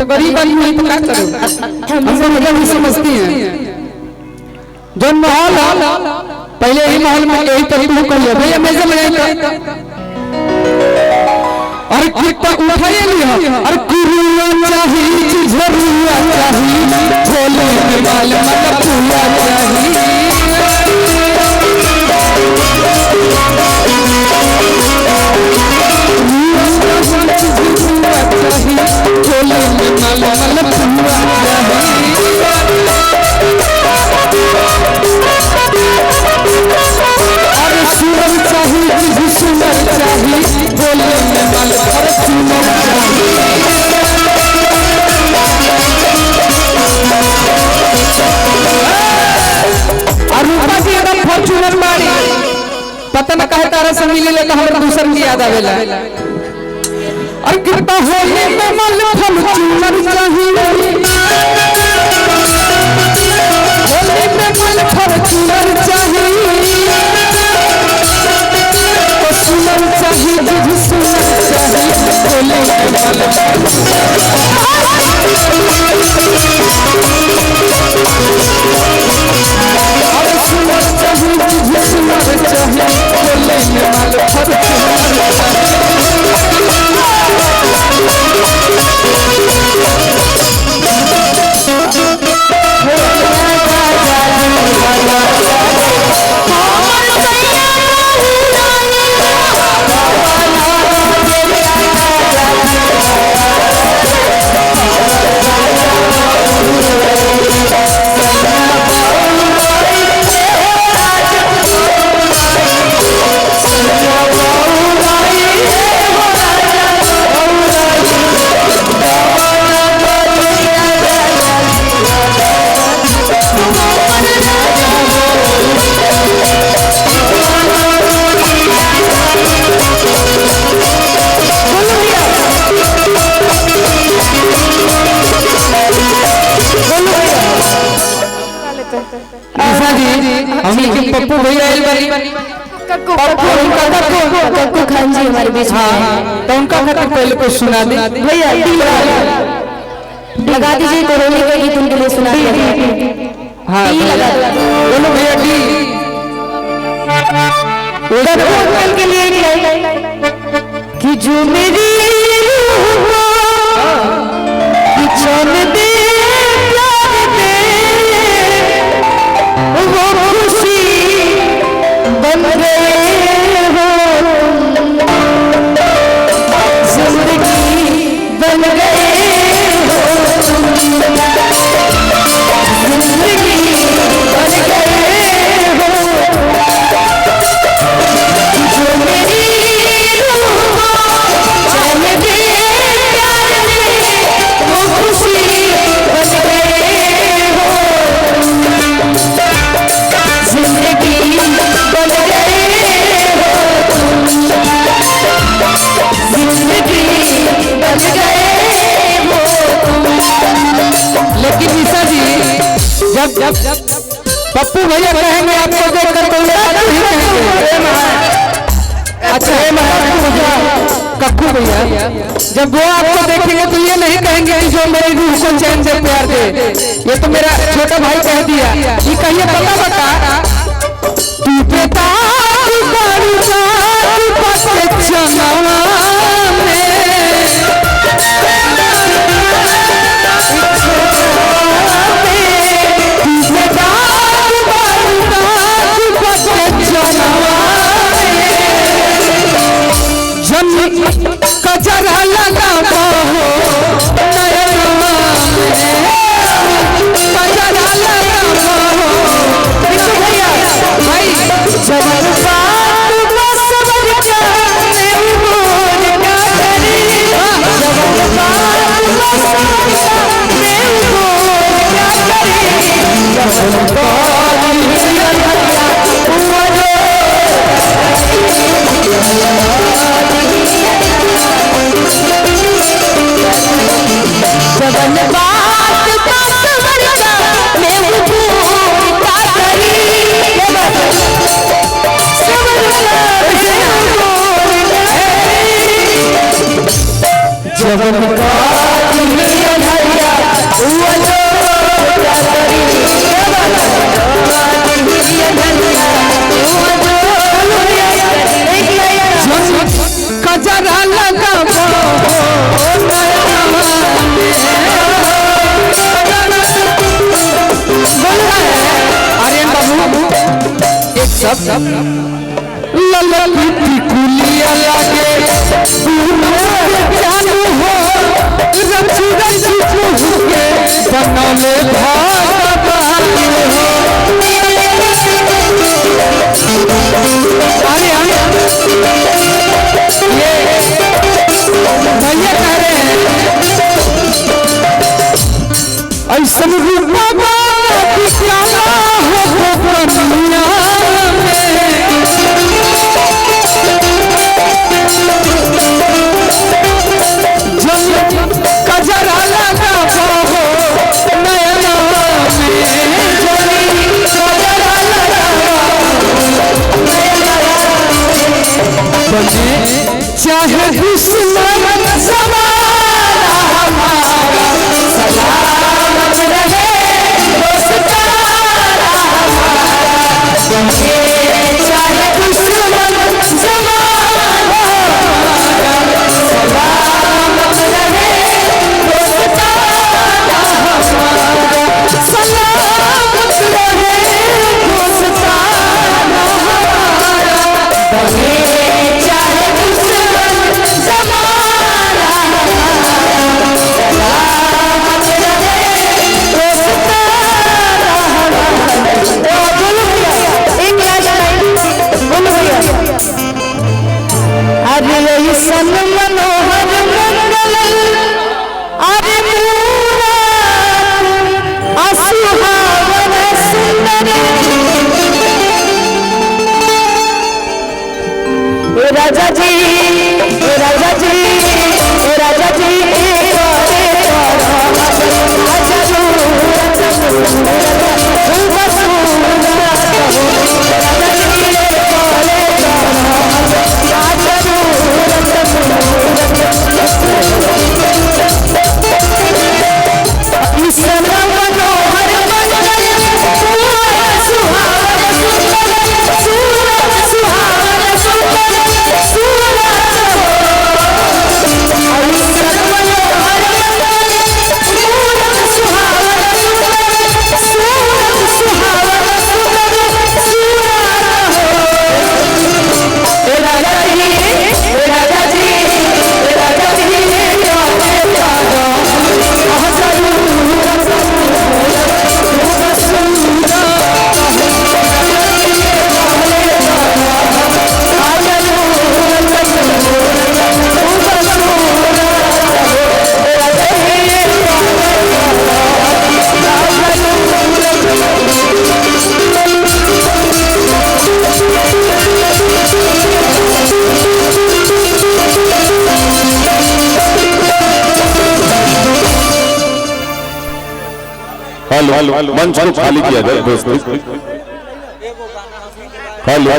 तो गरीब आदमी है तो क्या करो, हम सब मतलब ही समझती हैं। जो माहौल पहले ही माहौल में यही तरीके करिए भैया मैसे लगाएगा और कितना उठाइए लिया और कुरुआ चाहिए झरुआ चाहिए भोले के बाल मतलब पूरा चाहिए भोले के बाल मतलब पूरा और सुनर चाहिए सुनर चाहिए भोले के बाल और सुनर रूपा की एकदम फॉर्च्यूनर मारी पता न कहे तारा से मिले ले तो हमरा दूसर की याद आवेला और कृपा होले में मल फॉर्च्यूनर चाहिए होले में मल फॉर्च्यूनर चाहिए तो सुनर चाहिए तुझ सुनर चाहिए होले में मल पप्पू भैया कक्कू खान जी हमारे बीच में हाँ तो उनका खातिर पहले कुछ सुना दे भैया लगा दीजिए कोरोना का गीत उनके लिए सुना दीजिए हाँ बोलो भैया डी उधर के लिए कि जो मेरी चल दे प्यार दे वो खुशी बन गए हो जिंदगी बन गए हो जिंदगी बन गए हो जो मेरी रूह चल दे प्यार दे वो खुशी बन गए हो जिंदगी बन गए हो जिंदगी बन गए हो। लेकिन निशा जी जब पप्पू भैया कहेंगे आपको देखकर तो नहीं कहेंगे अच्छा कक्कू भैया जब वो आपको देखेंगे तो ये नहीं कहेंगे कि जो मेरी रूह को चैन से प्यार दे ये तो मेरा छोटा भाई कह दिया ये कहिए पता बता तू बेटा कजरा लगा हो कजरा लगा हो भैया भाई जबर सब ललकी कुलिया लागे चालू हो रची रची के बनौले भगवान हो। अरे ये भैया कह रहे हैं ऐसा रूपा बिकाना हो दुनिया कजरा लगा हो नयना में कजरा लगा बने चाहे दुश्मन सवारा हमारा सलामत रहे दोस्तारा हमारा बने चाहे दुश्मन सवारा हमारा सलामत रहे दोस्तारा हमारा सलामत रहे दोस्तारा हमारा बने चाहे दुश्मन सवारा हमारा सलामत रहे दोस्तारा हमारा। एक अरे ऐसन मनोहर मंगल अरे मूरत असुहावन सुंदर राजा जी राजा जी राजा जी मंच खाली किया जाए दोस्तों। हेलो